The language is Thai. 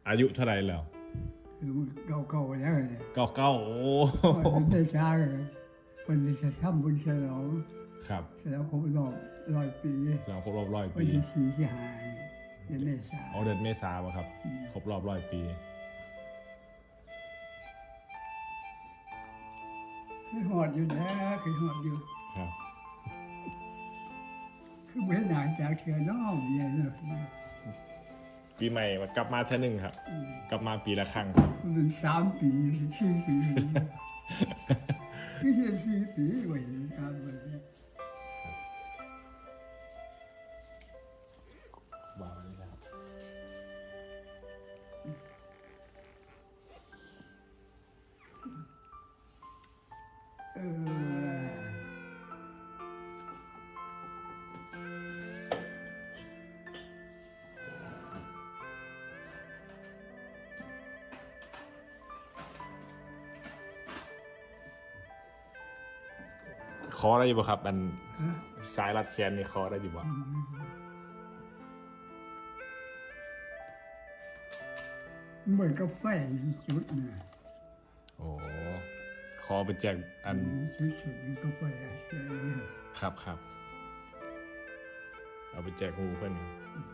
อายุเท่าไหร่แล้ว คือเก่าๆแล้วเนี่ย เก้าโอ้ มันได้ช้าเลยวันที่จะทำบุญฉลอง ครับ ฉลองครบรอบ100 ปี เราครบรอบ100 วัน ปี ที่4ที่5เดือนเมษา เดือนเมษาวะครับ ครบรอบ100 ปี คือหอดอยู่นะคือหอดอยู่ ครับ คือเมื่อหนาจากเชือน้องเนี่ยเนอะ ปีใหม่กลับมาเท่านึงครับ กลับมาปีละครั้งครับ มัน3 ปี4 ปีคือเห็น4 ปีไว้ตามไป ว้าวนี่นะครับ เออ คอได้อยู่ป่ะครับอันสายรัดแขนนี่คอได้อยู่ป่ะ เหมือนกับไฟที่จุดนะ โอ้คอเป็นแจกอัน จุดสุดมันก็ไฟอะไรเนี่ย ครับเอาไปแจกงูเพื่อน อืม